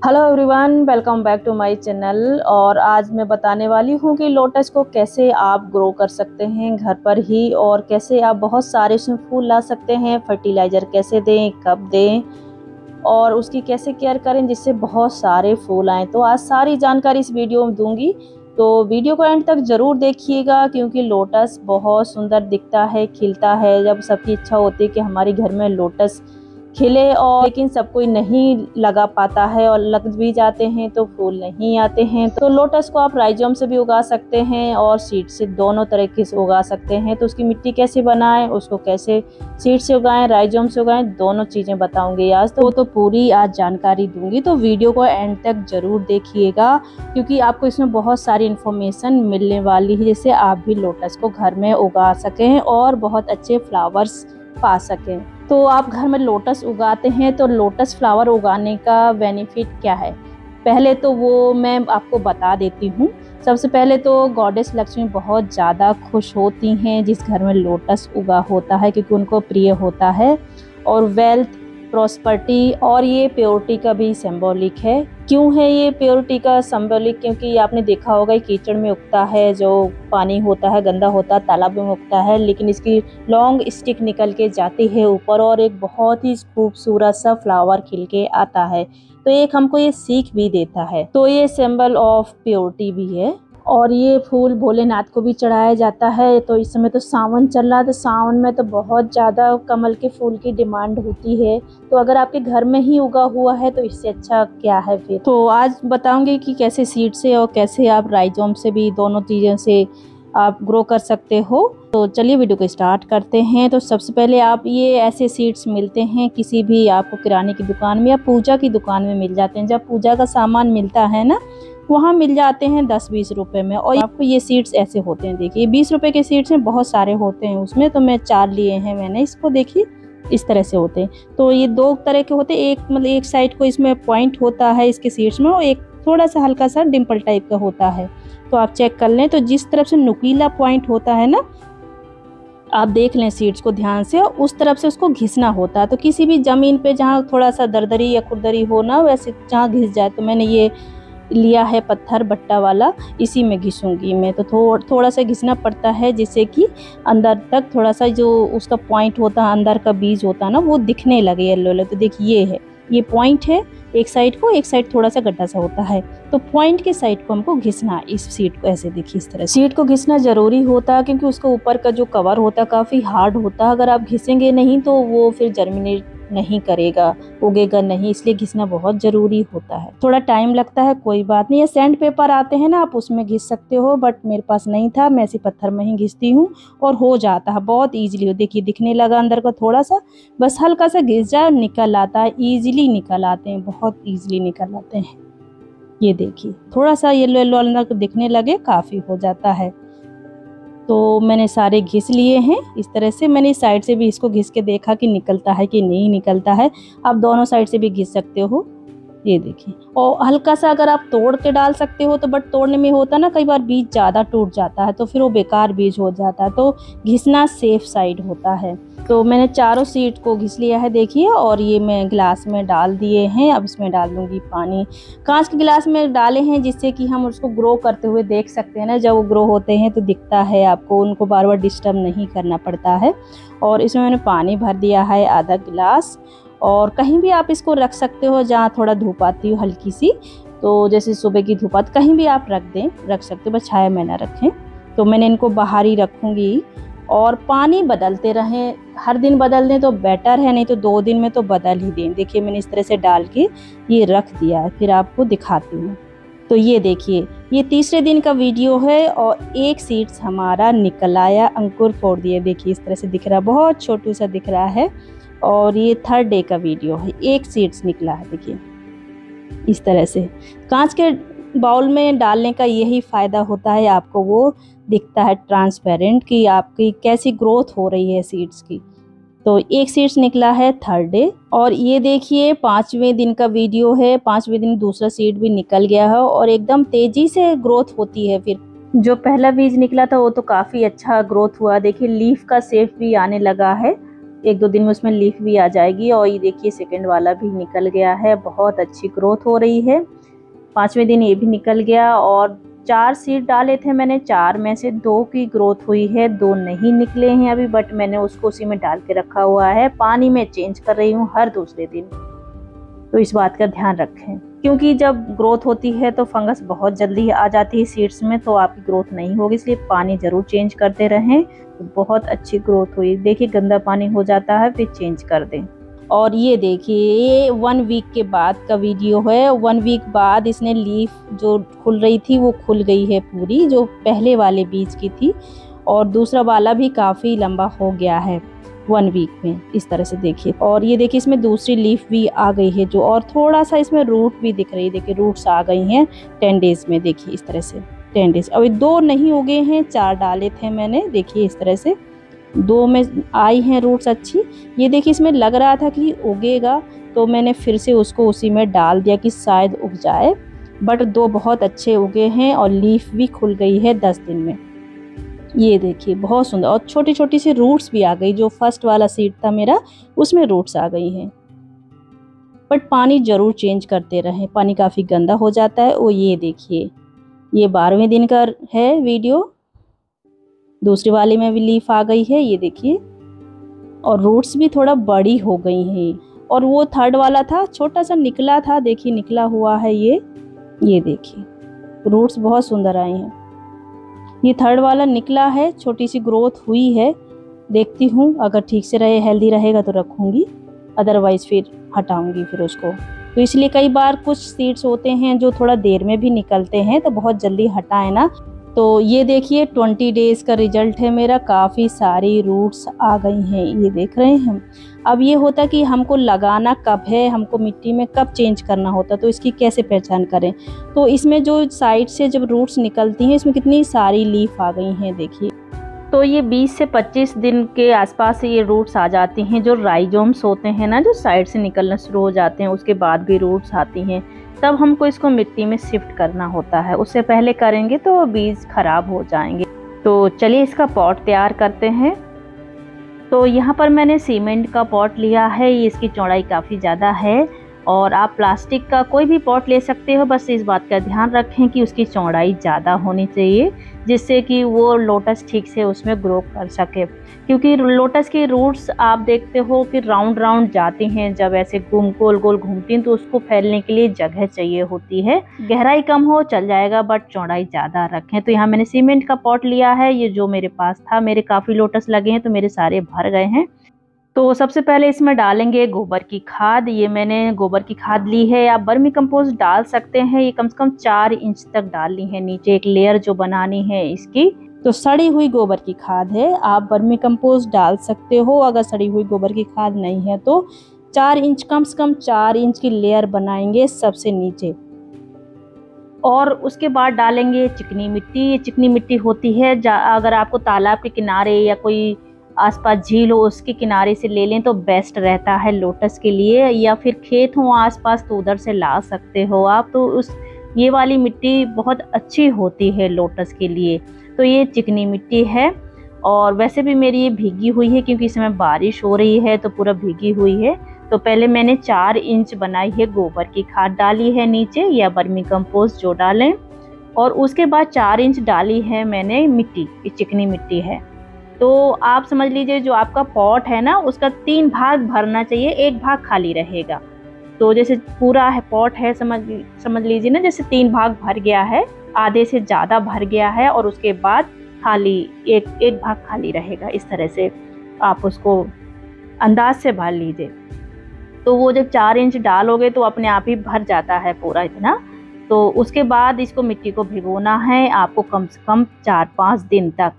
Hello everyone, welcome back to my channel. और आज मैं बताने वाली हूँ कि लोटस को कैसे आप ग्रो कर सकते हैं घर पर ही, और कैसे आप बहुत सारे इसमें फूल ला सकते हैं। फर्टिलाइज़र कैसे दें, कब दें, और उसकी कैसे केयर करें जिससे बहुत सारे फूल आएँ। तो आज सारी जानकारी इस वीडियो में दूंगी, तो वीडियो को एंड तक ज़रूर देखिएगा, क्योंकि लोटस बहुत सुंदर दिखता है, खिलता है। जब सबकी इच्छा होती है कि हमारे घर में लोटस खिले, और लेकिन सब कोई नहीं लगा पाता है, और लग भी जाते हैं तो फूल नहीं आते हैं। तो लोटस को आप राइजोम से भी उगा सकते हैं और सीड से, दोनों तरीके से उगा सकते हैं। तो उसकी मिट्टी कैसे बनाएं, उसको कैसे सीड से उगाएं, राइजोम से उगाएं, दोनों चीज़ें बताऊंगी आज। तो पूरी आज जानकारी दूंगी, तो वीडियो को एंड तक ज़रूर देखिएगा, क्योंकि आपको इसमें बहुत सारी इन्फॉर्मेशन मिलने वाली है, जिससे आप भी लोटस को घर में उगा सकें और बहुत अच्छे फ्लावर्स पा सकें। तो आप घर में लोटस उगाते हैं तो लोटस फ्लावर उगाने का बेनिफिट क्या है, पहले तो वो मैं आपको बता देती हूँ। सबसे पहले तो गॉडेस लक्ष्मी बहुत ज़्यादा खुश होती हैं जिस घर में लोटस उगा होता है, क्योंकि उनको प्रिय होता है, और वेल्थ, प्रॉस्पर्टी और ये प्योरिटी का भी सिंबॉलिक है। क्यों है ये प्योरिटी का सिंबॉलिक? क्योंकि आपने देखा होगा कीचड़ में उगता है, जो पानी होता है गंदा होता है, तालाब में उगता है, लेकिन इसकी लॉन्ग स्टिक निकल के जाती है ऊपर, और एक बहुत ही खूबसूरत सा फ्लावर खिल के आता है। तो एक हमको ये सीख भी देता है, तो ये सिंबल ऑफ प्योरिटी भी है। और ये फूल भोलेनाथ को भी चढ़ाया जाता है। तो इस समय तो सावन चल रहा है, तो सावन में तो बहुत ज़्यादा कमल के फूल की डिमांड होती है। तो अगर आपके घर में ही उगा हुआ है तो इससे अच्छा क्या है फिर। तो आज बताऊंगी कि कैसे सीड से और कैसे आप राइजोम से भी, दोनों चीज़ों से आप ग्रो कर सकते हो। तो चलिए वीडियो को स्टार्ट करते हैं। तो सबसे पहले आप, ये ऐसे सीड्स मिलते हैं किसी भी आपको किराने की दुकान में या पूजा की दुकान में मिल जाते हैं। जब पूजा का सामान मिलता है ना, वहाँ मिल जाते हैं 10-20 रुपए में। और आपको ये सीड्स ऐसे होते हैं, देखिए 20 रुपए के सीड्स में बहुत सारे होते हैं उसमें, तो मैं 4 लिए हैं मैंने। इसको देखिए इस तरह से होते हैं। तो ये 2 तरह के होते हैं, एक मतलब एक साइड को इसमें पॉइंट होता है इसके सीड्स में, और एक थोड़ा सा हल्का सा डिम्पल टाइप का होता है। तो आप चेक कर लें, तो जिस तरफ से नुकीला पॉइंट होता है ना, आप देख लें सीड्स को ध्यान से, और उस तरफ से उसको घिसना होता है। तो किसी भी ज़मीन पे जहाँ थोड़ा सा दरदरी या खुरदरी हो ना, वैसे जहाँ घिस जाए, तो मैंने ये लिया है पत्थर बट्टा वाला, इसी में घिसूंगी मैं। तो थोड़ा सा घिसना पड़ता है, जिससे कि अंदर तक थोड़ा सा जो उसका पॉइंट होता है, अंदर का बीज होता है ना, वो दिखने लगे येलो येलो। तो देखिए ये है, ये पॉइंट है एक साइड को, एक साइड थोड़ा सा गड्ढा सा होता है। तो पॉइंट के साइड को हमको घिसना, इस सीड को ऐसे देखिए इस तरह। सीड को घिसना जरूरी होता है, क्योंकि उसका ऊपर का जो कवर होता है काफ़ी हार्ड होता है। अगर आप घिसेंगे नहीं तो वो फिर जर्मिनेट नहीं करेगा, उगेगा नहीं, इसलिए घिसना बहुत ज़रूरी होता है। थोड़ा टाइम लगता है, कोई बात नहीं। ये सैंड पेपर आते हैं ना, आप उसमें घिस सकते हो, बट मेरे पास नहीं था, मैं ऐसे पत्थर में ही घिसती हूँ और हो जाता है बहुत ईजिली। देखिए दिखने लगा अंदर का, थोड़ा सा बस हल्का सा घिस जाए, निकल आता है, ईजिली निकल आते हैं, बहुत ईजिली निकल आते हैं। ये देखिए थोड़ा सा येलो येलो अंदर दिखने लगे, काफ़ी हो जाता है। तो मैंने सारे घिस लिए हैं इस तरह से। मैंने इस साइड से भी इसको घिस के देखा कि निकलता है कि नहीं निकलता है। आप दोनों साइड से भी घिस सकते हो, ये देखिए। और हल्का सा अगर आप तोड़ के डाल सकते हो तो, बट तोड़ने में होता ना, कई बार बीज ज़्यादा टूट जाता है तो फिर वो बेकार बीज हो जाता है। तो घिसना सेफ साइड होता है। तो मैंने चारों सीड को घिस लिया है देखिए, और ये मैं गिलास में डाल दिए हैं। अब इसमें डाल दूँगी पानी। कांच के गिलास में डाले हैं जिससे कि हम उसको ग्रो करते हुए देख सकते हैं ना। जब वो ग्रो होते हैं तो दिखता है आपको, उनको बार बार डिस्टर्ब नहीं करना पड़ता है। और इसमें मैंने पानी भर दिया है आधा गिलास। और कहीं भी आप इसको रख सकते हो जहाँ थोड़ा धूप आती हो हल्की सी, तो जैसे सुबह की धूप आती, कहीं भी आप रख सकते हो, बस छाया में ना रखें। तो मैंने इनको बाहर ही रखूँगी। और पानी बदलते रहें, हर दिन बदल दें तो बेटर है, नहीं तो 2 दिन में तो बदल ही दें। देखिए मैंने इस तरह से डाल के ये रख दिया है, फिर आपको दिखाती हूँ। तो ये देखिए, ये तीसरे दिन का वीडियो है, और एक सीड्स हमारा निकल आया, अंकुर फोड़ दिए। देखिए इस तरह से दिख रहा है, बहुत छोटू सा दिख रहा है। और ये 3rd डे का वीडियो है, एक सीड्स निकला है देखिए इस तरह से। कांच के बाउल में डालने का यही फ़ायदा होता है, आपको वो दिखता है ट्रांसपेरेंट कि आपकी कैसी ग्रोथ हो रही है सीड्स की। तो एक सीड्स निकला है 3rd डे। और ये देखिए 5वें दिन का वीडियो है। 5वें दिन दूसरा सीड भी निकल गया है, और एकदम तेज़ी से ग्रोथ होती है। फिर जो पहला बीज निकला था वो तो काफ़ी अच्छा ग्रोथ हुआ, देखिए लीफ का शेप भी आने लगा है। 1-2 दिन में उसमें लीफ भी आ जाएगी। और ये देखिए सेकंड वाला भी निकल गया है, बहुत अच्छी ग्रोथ हो रही है। 5वें दिन ये भी निकल गया। और 4 सीड डाले थे मैंने, 4 में से 2 की ग्रोथ हुई है, 2 नहीं निकले हैं अभी, बट मैंने उसको उसी में डाल के रखा हुआ है। पानी में चेंज कर रही हूँ हर दूसरे दिन, तो इस बात का ध्यान रखें, क्योंकि जब ग्रोथ होती है तो फंगस बहुत जल्दी आ जाती है सीड्स में, तो आपकी ग्रोथ नहीं होगी, इसलिए पानी ज़रूर चेंज करते रहें। तो बहुत अच्छी ग्रोथ हुई। देखिए गंदा पानी हो जाता है फिर चेंज कर दें। और ये देखिए ये 1 वीक के बाद का वीडियो है। 1 वीक बाद इसने लीफ जो खुल रही थी वो खुल गई है पूरी, जो पहले वाले बीज की थी। और दूसरा वाला भी काफ़ी लंबा हो गया है 1 वीक में, इस तरह से देखिए। और ये देखिए इसमें दूसरी लीफ भी आ गई है जो, और थोड़ा सा इसमें रूट भी दिख रही है। देखिए रूट्स आ गई हैं 10 डेज़ में, देखिए इस तरह से 10 डेज़। अभी 2 नहीं उगे हैं, 4 डाले थे मैंने, देखिए इस तरह से 2 में आई हैं रूट्स अच्छी। ये देखिए इसमें लग रहा था कि उगेगा, तो मैंने फिर से उसको उसी में डाल दिया कि शायद उग जाए, बट 2 बहुत अच्छे उगे हैं और लीफ भी खुल गई है 10 दिन में। ये देखिए बहुत सुंदर, और छोटी छोटी सी रूट्स भी आ गई। जो फर्स्ट वाला सीड था मेरा उसमें रूट्स आ गई हैं, बट पानी ज़रूर चेंज करते रहें, पानी काफ़ी गंदा हो जाता है। वो ये देखिए ये 12वें दिन का है वीडियो, दूसरी वाली में भी लीफ आ गई है, ये देखिए, और रूट्स भी थोड़ा बड़ी हो गई हैं। और वो थर्ड वाला था छोटा सा निकला था, देखिए निकला हुआ है ये देखिए रूट्स बहुत सुंदर आए हैं। ये थर्ड वाला निकला है, छोटी सी ग्रोथ हुई है, देखती हूँ अगर ठीक से रहे, हेल्दी रहेगा तो रखूँगी, अदरवाइज़ फिर हटाऊँगी फिर उसको। तो इसलिए कई बार कुछ सीड्स होते हैं जो थोड़ा देर में भी निकलते हैं, तो बहुत जल्दी हटाएं ना। तो ये देखिए 20 डेज़ का रिजल्ट है मेरा, काफ़ी सारी रूट्स आ गई हैं, ये देख रहे हैं हम। अब ये होता कि हमको लगाना कब है, हमको मिट्टी में कब चेंज करना होता, तो इसकी कैसे पहचान करें। तो इसमें जो साइड से जब रूट्स निकलती हैं, इसमें कितनी सारी लीफ आ गई हैं देखिए। तो ये 20 से 25 दिन के आसपास ये रूट्स आ जाती हैं। जो राइजोम्स होते हैं ना, जो साइड से निकलना शुरू हो जाते हैं, उसके बाद भी रूट्स आती हैं, तब हमको इसको मिट्टी में शिफ्ट करना होता है। उससे पहले करेंगे तो बीज खराब हो जाएंगे। तो चलिए इसका पॉट तैयार करते हैं। तो यहाँ पर मैंने सीमेंट का पॉट लिया है, ये इसकी चौड़ाई काफ़ी ज़्यादा है, और आप प्लास्टिक का कोई भी पॉट ले सकते हो, बस इस बात का ध्यान रखें कि उसकी चौड़ाई ज़्यादा होनी चाहिए, जिससे कि वो लोटस ठीक से उसमें ग्रो कर सके। क्योंकि लोटस की रूट्स आप देखते हो कि राउंड राउंड जाती हैं, जब ऐसे गोल गोल घूमती हैं, तो उसको फैलने के लिए जगह चाहिए होती है। गहराई कम हो चल जाएगा, बट चौड़ाई ज़्यादा रखें। तो यहाँ मैंने सीमेंट का पॉट लिया है, ये जो मेरे पास था, मेरे काफ़ी लोटस लगे हैं तो मेरे सारे भर गए हैं। तो सबसे पहले इसमें डालेंगे गोबर की खाद। ये मैंने गोबर की खाद ली है, आप वर्मी कंपोस्ट डाल सकते हैं। ये कम से कम 4 इंच तक डालनी है, नीचे एक लेयर जो बनानी है इसकी। तो सड़ी हुई गोबर की खाद है, आप वर्मी कंपोस्ट डाल सकते हो। अगर सड़ी हुई गोबर की खाद नहीं है तो 4 इंच, कम से कम 4 इंच की लेयर बनाएंगे सबसे नीचे। और उसके बाद डालेंगे चिकनी मिट्टी। ये चिकनी मिट्टी होती है, अगर आपको तालाब के किनारे या कोई आसपास झील हो उसके किनारे से ले लें तो बेस्ट रहता है लोटस के लिए, या फिर खेत हो आसपास तो उधर से ला सकते हो आप। तो ये वाली मिट्टी बहुत अच्छी होती है लोटस के लिए। तो ये चिकनी मिट्टी है, और वैसे भी मेरी ये भीगी हुई है क्योंकि इस समय बारिश हो रही है, तो पूरा भीगी हुई है। तो पहले मैंने 4 इंच बनाई है, गोबर की खाद डाली है नीचे, या वर्मी कंपोस्ट जो डालें, और उसके बाद 4 इंच डाली है मैंने मिट्टी, चिकनी मिट्टी है। तो आप समझ लीजिए जो आपका पॉट है ना, उसका 3 भाग भरना चाहिए, 1 भाग खाली रहेगा। तो जैसे पूरा है पॉट है, समझ लीजिए ना, जैसे 3 भाग भर गया है, आधे से ज़्यादा भर गया है, और उसके बाद खाली एक भाग खाली रहेगा। इस तरह से आप उसको अंदाज से भर लीजिए। तो वो जब 4 इंच डालोगे तो अपने आप ही भर जाता है पूरा इतना। तो उसके बाद इसको मिट्टी को भिगोना है आपको कम से कम 4-5 दिन तक।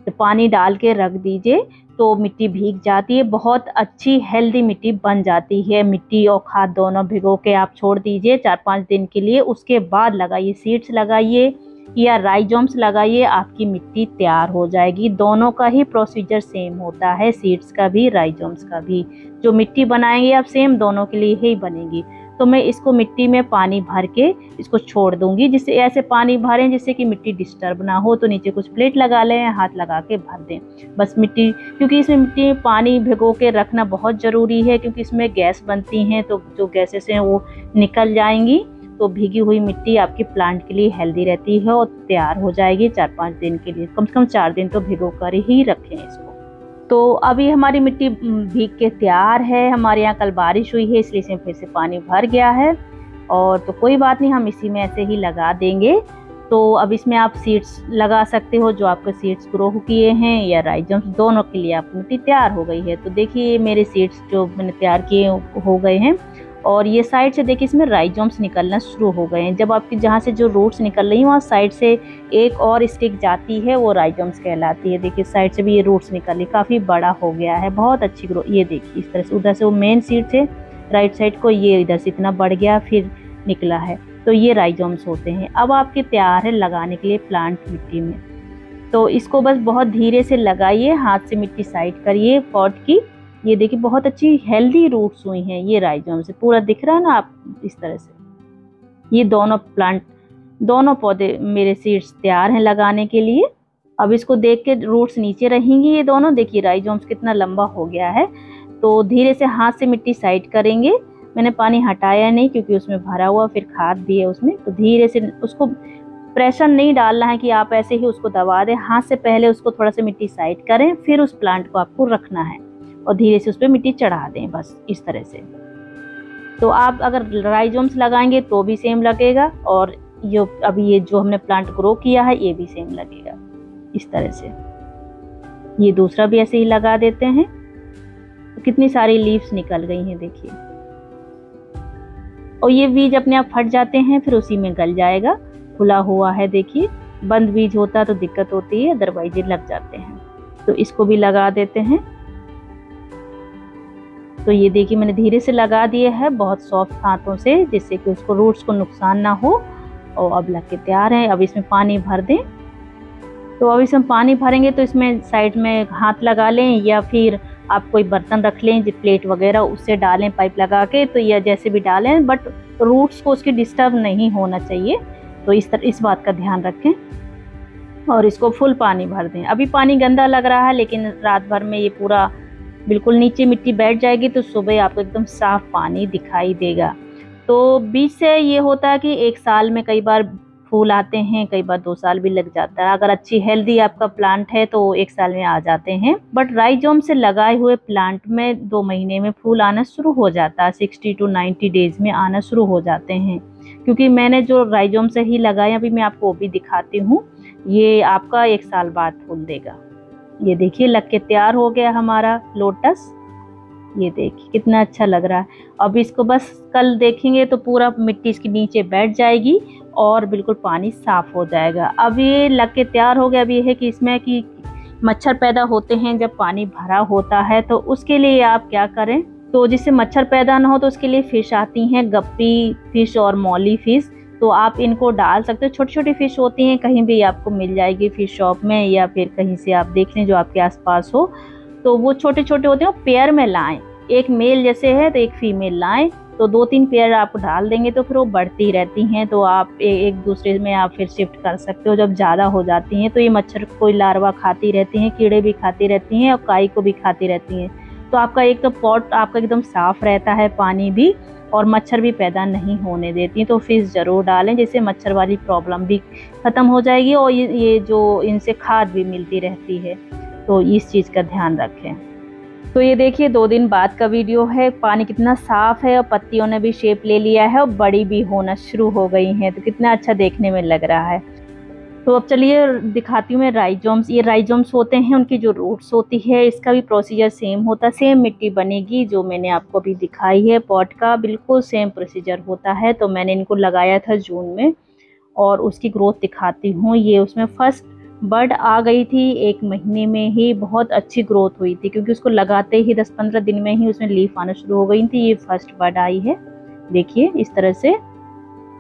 तो पानी डाल के रख दीजिए तो मिट्टी भीग जाती है, बहुत अच्छी हेल्दी मिट्टी बन जाती है। मिट्टी और खाद दोनों भिगो के आप छोड़ दीजिए 4-5 दिन के लिए। उसके बाद लगाइए, सीड्स लगाइए या राइजोम्स लगाइए, आपकी मिट्टी तैयार हो जाएगी। दोनों का ही प्रोसीजर सेम होता है, सीड्स का भी राइजोम्स का भी। जो मिट्टी बनाएंगे आप सेम दोनों के लिए ही बनेगी। तो मैं इसको मिट्टी में पानी भर के इसको छोड़ दूंगी, जिससे ऐसे पानी भरें जिससे कि मिट्टी डिस्टर्ब ना हो। तो नीचे कुछ प्लेट लगा लें, हाथ लगा के भर दें बस मिट्टी, क्योंकि इसमें मिट्टी में पानी भिगो के रखना बहुत ज़रूरी है, क्योंकि इसमें गैस बनती हैं तो जो गैसेस हैं वो निकल जाएंगी। तो भीगी हुई मिट्टी आपके प्लांट के लिए हेल्दी रहती है और तैयार हो जाएगी 4-5 दिन के लिए। कम से कम 4 दिन तो भिगो कर ही रखें इसको। तो अभी हमारी मिट्टी भीग के तैयार है। हमारे यहाँ कल बारिश हुई है इसलिए इसमें फिर से पानी भर गया है, और तो कोई बात नहीं, हम इसी में ऐसे ही लगा देंगे। तो अब इसमें आप सीड्स लगा सकते हो, जो आपके सीड्स ग्रो किए हैं या राइजम्स, दोनों के लिए आपकी मिट्टी तैयार हो गई है। तो देखिए मेरे सीड्स जो मैंने तैयार किए हो गए हैं, और ये साइड से देखिए इसमें राइजोम्स निकलना शुरू हो गए हैं। जब आपकी जहाँ से जो रूट्स निकल रही हैं वहाँ साइड से एक और स्टिक जाती है, वो राइजोम्स कहलाती है। देखिए साइड से भी ये रूट्स निकल रही, काफ़ी बड़ा हो गया है, बहुत अच्छी ग्रो। ये देखिए इस तरह से, उधर से वो मेन सीड से राइट साइड को ये इधर से इतना बढ़ गया फिर निकला है, तो ये राइजोम्स होते हैं। अब आपके तैयार है लगाने के लिए प्लांट मिट्टी में। तो इसको बस बहुत धीरे से लगाइए, हाथ से मिट्टी साइड करिए पॉट की। ये देखिए बहुत अच्छी हेल्दी रूट्स हुई हैं, ये राइजोम से पूरा दिख रहा है ना आप, इस तरह से। ये दोनों पौधे मेरे सीड्स तैयार हैं लगाने के लिए। अब इसको देख के रूट्स नीचे रहेंगी ये दोनों, देखिए राइजोम्स कितना लंबा हो गया है। तो धीरे से हाथ से मिट्टी साइड करेंगे। मैंने पानी हटाया नहीं क्योंकि उसमें भरा हुआ, फिर खाद भी है उसमें। तो धीरे से उसको प्रेशर नहीं डालना है कि आप ऐसे ही उसको दबा दें, हाथ से पहले उसको थोड़ा सा मिट्टी साइड करें, फिर उस प्लांट को आपको रखना है और धीरे से उस पर मिट्टी चढ़ा दें, बस इस तरह से। तो आप अगर राइजोम्स लगाएंगे तो भी सेम लगेगा, और ये जो हमने प्लांट ग्रो किया है ये भी सेम लगेगा इस तरह से। ये दूसरा भी ऐसे ही लगा देते हैं। तो कितनी सारी लीव्स निकल गई हैं देखिए, और ये बीज अपने आप फट जाते हैं, फिर उसी में गल जाएगा। खुला हुआ है देखिए, बंद बीज होता तो दिक्कत होती है, अदरवाइज ये लग जाते हैं। तो इसको भी लगा देते हैं। तो ये देखिए मैंने धीरे से लगा दिए है, बहुत सॉफ्ट हाथों से, जिससे कि उसको रूट्स को नुकसान ना हो। और अब लग के तैयार है। अब इसमें पानी भर दें। तो अब इसमें पानी भरेंगे तो इसमें साइड में हाथ लगा लें, या फिर आप कोई बर्तन रख लें जो प्लेट वगैरह, उससे डालें पाइप लगा के, तो या जैसे भी डालें, बट रूट्स को उसकी डिस्टर्ब नहीं होना चाहिए। तो इस बात का ध्यान रखें, और इसको फुल पानी भर दें। अभी पानी गंदा लग रहा है, लेकिन रात भर में ये पूरा बिल्कुल नीचे मिट्टी बैठ जाएगी, तो सुबह आपको एकदम साफ पानी दिखाई देगा। तो बीज से ये होता है कि 1 साल में कई बार फूल आते हैं, कई बार 2 साल भी लग जाता है। अगर अच्छी हेल्दी आपका प्लांट है तो 1 साल में आ जाते हैं, बट राइजोम से लगाए हुए प्लांट में 2 महीने में फूल आना शुरू हो जाता है। 60 to 90 डेज में आना शुरू हो जाते हैं। क्योंकि मैंने जो राइजोम से ही लगाए, अभी मैं आपको वो भी दिखाती हूँ, ये आपका 1 साल बाद फूल देगा। ये देखिए लग के तैयार हो गया हमारा लोटस। ये देखिए कितना अच्छा लग रहा है। अब इसको बस कल देखेंगे तो पूरा मिट्टी इसके नीचे बैठ जाएगी और बिल्कुल पानी साफ हो जाएगा। अब ये लग के तैयार हो गया। अब ये है कि इसमें कि मच्छर पैदा होते हैं जब पानी भरा होता है, तो उसके लिए आप क्या करें, तो जिससे मच्छर पैदा ना हो तो उसके लिए फ़िश आती हैं, गप्पी फ़िश और मौली फ़िश। तो आप इनको डाल सकते हो। छोटी छोटी फ़िश होती हैं, कहीं भी आपको मिल जाएगी फ़िश शॉप में, या फिर कहीं से आप देख लें जो आपके आसपास हो। तो वो छोटे छोटे होते हैं, पेयर में लाएं। एक मेल जैसे है तो एक फीमेल लाएं, तो 2-3 पेयर आप डाल देंगे तो फिर वो बढ़ती रहती हैं। तो आप एक दूसरे में आप फिर शिफ्ट कर सकते हो। जब ज़्यादा हो जाती हैं तो ये मच्छर कोई लार्वा खाती रहती हैं, कीड़े भी खाती रहती हैं और काई को भी खाती रहती हैं। तो आपका एक तो पॉट आपका एकदम साफ़ रहता है, पानी भी, और मच्छर भी पैदा नहीं होने देती। तो फिश ज़रूर डालें, जिससे मच्छर वाली प्रॉब्लम भी ख़त्म हो जाएगी और ये जो इनसे खाद भी मिलती रहती है। तो इस चीज़ का ध्यान रखें। तो ये देखिए 2 दिन बाद का वीडियो है। पानी कितना साफ़ है और पत्तियों ने भी शेप ले लिया है और बड़ी भी होना शुरू हो गई हैं। तो कितना अच्छा देखने में लग रहा है। तो अब चलिए दिखाती हूँ मैं राइजोम्स। ये राइजोम्स होते हैं, उनकी जो रूट्स होती है, इसका भी प्रोसीजर सेम होता है। सेम मिट्टी बनेगी जो मैंने आपको अभी दिखाई है पॉट का, बिल्कुल सेम प्रोसीजर होता है। तो मैंने इनको लगाया था जून में, और उसकी ग्रोथ दिखाती हूँ। ये उसमें फर्स्ट बर्ड आ गई थी 1 महीने में ही, बहुत अच्छी ग्रोथ हुई थी, क्योंकि उसको लगाते ही 10-15 दिन में ही उसमें लीफ आना शुरू हो गई थी। ये फर्स्ट बर्ड आई है, देखिए इस तरह से,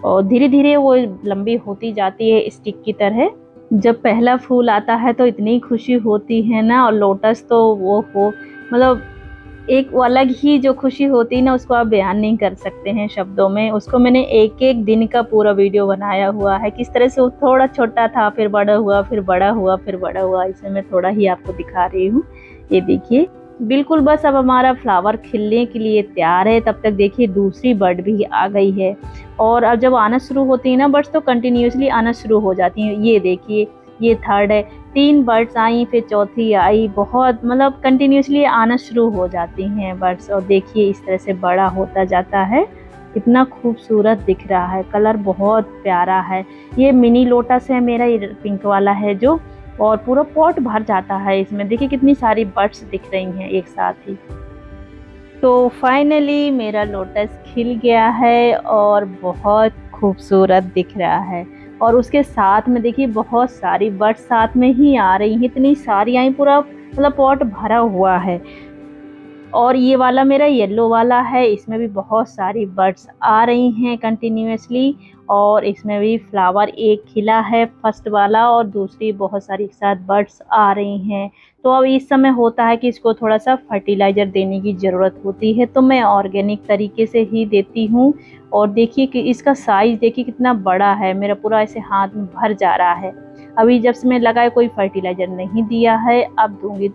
और धीरे धीरे वो लंबी होती जाती है स्टिक की तरह। जब पहला फूल आता है तो इतनी खुशी होती है ना, और लोटस तो वो हो मतलब एक वो अलग ही जो खुशी होती है ना, उसको आप बयान नहीं कर सकते हैं शब्दों में। उसको मैंने एक एक दिन का पूरा वीडियो बनाया हुआ है, किस तरह से वो थोड़ा छोटा था, फिर बड़ा हुआ, फिर बड़ा हुआ, फिर बड़ा हुआ। इसमें मैं थोड़ा ही आपको दिखा रही हूँ। ये देखिए, बिल्कुल बस अब हमारा फ्लावर खिलने के लिए तैयार है। तब तक देखिए दूसरी बर्ड भी आ गई है। और अब जब आना शुरू होती है ना बर्ड्स, तो कंटिन्यूसली आना शुरू हो जाती हैं। ये देखिए, ये थर्ड है, 3 बर्ड्स आई, फिर चौथी आई। बहुत मतलब कंटिन्यूसली आना शुरू हो जाती हैं बर्ड्स। और देखिए इस तरह से बड़ा होता जाता है। इतना खूबसूरत दिख रहा है, कलर बहुत प्यारा है। ये मिनी लोटस है मेरा, ये पिंक वाला है जो, और पूरा पॉट भर जाता है इसमें। देखिए कितनी सारी बर्ड्स दिख रही हैं एक साथ ही। तो फाइनली मेरा लोटस खिल गया है और बहुत खूबसूरत दिख रहा है। और उसके साथ में देखिए बहुत सारी बर्ड्स साथ में ही आ रही हैं, इतनी सारी आई, पूरा मतलब पॉट भरा हुआ है। और ये वाला मेरा येलो वाला है, इसमें भी बहुत सारी बर्ड्स आ रही हैं कंटिन्यूसली। और इसमें भी फ्लावर एक खिला है फर्स्ट वाला, और दूसरी बहुत सारी एक साथ बर्ड्स आ रही हैं। तो अब इस समय होता है कि इसको थोड़ा सा फर्टिलाइज़र देने की ज़रूरत होती है, तो मैं ऑर्गेनिक तरीके से ही देती हूँ। और देखिए कि इसका साइज़ देखिए कितना बड़ा है, मेरा पूरा ऐसे हाथ में भर जा रहा है। अभी जब से मैं लगाए कोई फर्टिलाइज़र नहीं दिया है, अब दूँगी।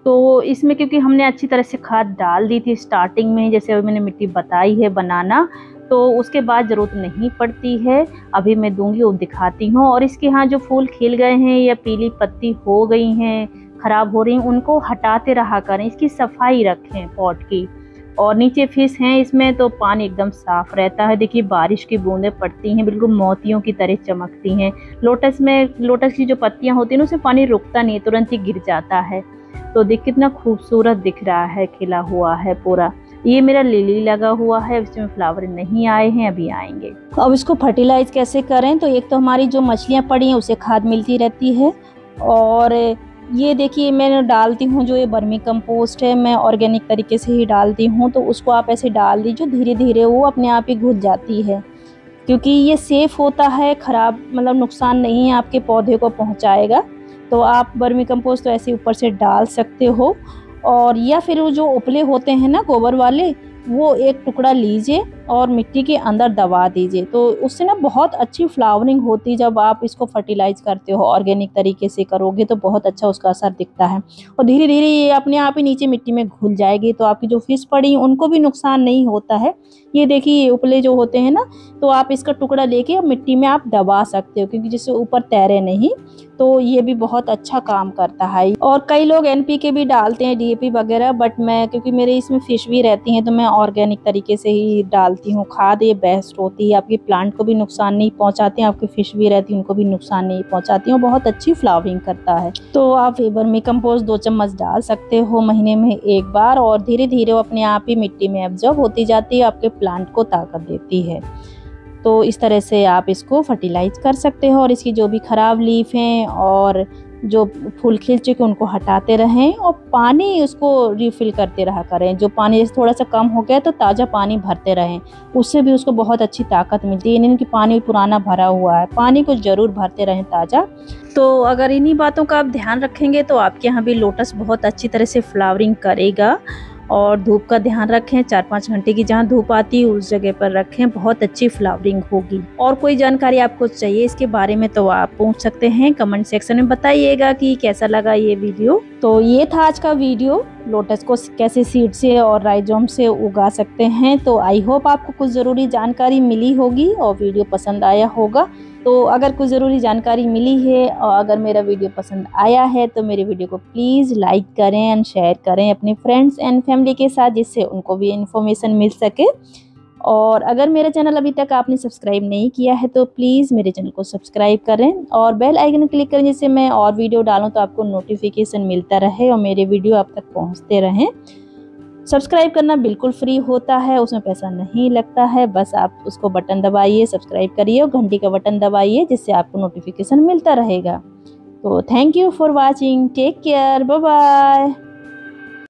तो इसमें क्योंकि हमने अच्छी तरह से खाद डाल दी थी स्टार्टिंग में, जैसे अभी मैंने मिट्टी बताई है बनाना, तो उसके बाद ज़रूरत नहीं पड़ती है। अभी मैं दूंगी, वो दिखाती हूँ। और इसके यहाँ जो फूल खिल गए हैं या पीली पत्ती हो गई हैं, ख़राब हो रही हैं, उनको हटाते रहा करें, इसकी सफाई रखें पॉट की। और नीचे फिश हैं इसमें, तो पानी एकदम साफ़ रहता है। देखिए बारिश की बूंदें पड़ती हैं, बिल्कुल मोतियों की तरह चमकती हैं। लोटस की जो पत्तियाँ होती हैं ना, उसमें पानी रुकता नहीं है, तुरंत ही गिर जाता है। तो देख कितना खूबसूरत दिख रहा है, खिला हुआ है पूरा। ये मेरा लिली लगा हुआ है, इसमें फ्लावर नहीं आए हैं, अभी आएंगे। अब इसको फर्टिलाइज कैसे करें, तो एक तो हमारी जो मछलियाँ पड़ी हैं उसे खाद मिलती रहती है। और ये देखिए मैं डालती हूँ जो ये वर्मी कंपोस्ट है, मैं ऑर्गेनिक तरीके से ही डालती हूँ। तो उसको आप ऐसे डाल दीजिए, धीरे धीरे वो अपने आप ही घुल जाती है, क्योंकि ये सेफ़ होता है, ख़राब मतलब नुकसान नहीं है आपके पौधे को पहुँचाएगा। तो आप वर्मी कंपोस्ट तो ऐसे ऊपर से डाल सकते हो। और या फिर वो जो उपले होते हैं ना गोबर वाले, वो एक टुकड़ा लीजिए और मिट्टी के अंदर दबा दीजिए। तो उससे ना बहुत अच्छी फ्लावरिंग होती है। जब आप इसको फर्टिलाइज करते हो ऑर्गेनिक तरीके से करोगे तो बहुत अच्छा उसका असर दिखता है। और धीरे धीरे ये अपने आप ही नीचे मिट्टी में घुल जाएगी, तो आपकी जो फिश पड़ी उनको भी नुकसान नहीं होता है। ये देखिए उपले जो होते हैं ना, तो आप इसका टुकड़ा लेके मिट्टी में आप दबा सकते हो, क्योंकि जिससे ऊपर तैरे नहीं। तो ये भी बहुत अच्छा काम करता है। और कई लोग NPK भी डालते हैं, DAP वगैरह, बट मैं क्योंकि मेरे इसमें फिश भी रहती हैं तो मैं ऑर्गेनिक तरीके से ही डालती हूँ खाद। ये बेस्ट होती है, आपके प्लांट को भी नुकसान नहीं पहुँचाती हैं, आपकी फिश भी रहती है उनको भी नुकसान नहीं पहुँचाती हैं, और बहुत अच्छी फ्लावरिंग करता है। तो आप वर्मी कंपोस्ट 2 चम्मच डाल सकते हो महीने में एक बार, और धीरे धीरे वो अपने आप ही मिट्टी में एब्जॉर्ब होती जाती है, आपके प्लांट को ताकत देती है। तो इस तरह से आप इसको फर्टिलाइज कर सकते हो। और इसकी जो भी ख़राब लीफ हैं और जो फूल खिल चुके उनको हटाते रहें, और पानी उसको रिफ़िल करते रहा करें। जो पानी जैसे थोड़ा सा कम हो गया तो ताज़ा पानी भरते रहें, उससे भी उसको बहुत अच्छी ताकत मिलती है। नहीं कि पानी पुराना भरा हुआ है, पानी को ज़रूर भरते रहें ताज़ा। तो अगर इन्हीं बातों का आप ध्यान रखेंगे तो आपके यहाँ भी लोटस बहुत अच्छी तरह से फ्लावरिंग करेगा। और धूप का ध्यान रखें, 4-5 घंटे की जहाँ धूप आती है उस जगह पर रखें, बहुत अच्छी फ्लावरिंग होगी। और कोई जानकारी आपको चाहिए इसके बारे में तो आप पूछ सकते हैं, कमेंट सेक्शन में बताइएगा कि कैसा लगा ये वीडियो। तो ये था आज का वीडियो, लोटस को कैसे सीड से और राइजोम से उगा सकते हैं। तो आई होप आपको कुछ ज़रूरी जानकारी मिली होगी और वीडियो पसंद आया होगा। तो अगर कुछ ज़रूरी जानकारी मिली है और अगर मेरा वीडियो पसंद आया है तो मेरे वीडियो को प्लीज़ लाइक करें एंड शेयर करें अपने फ्रेंड्स एंड फैमिली के साथ, जिससे उनको भी इन्फॉर्मेशन मिल सके। और अगर मेरा चैनल अभी तक आपने सब्सक्राइब नहीं किया है तो प्लीज़ मेरे चैनल को सब्सक्राइब करें और बेल आइकन क्लिक करें, जिससे मैं और वीडियो डालूँ तो आपको नोटिफिकेशन मिलता रहे और मेरे वीडियो आप तक पहुँचते रहें। सब्सक्राइब करना बिल्कुल फ्री होता है, उसमें पैसा नहीं लगता है। बस आप उसको बटन दबाइए, सब्सक्राइब करिए और घंटी का बटन दबाइए, जिससे आपको नोटिफिकेशन मिलता रहेगा। तो thank you for watching, take care, bye bye.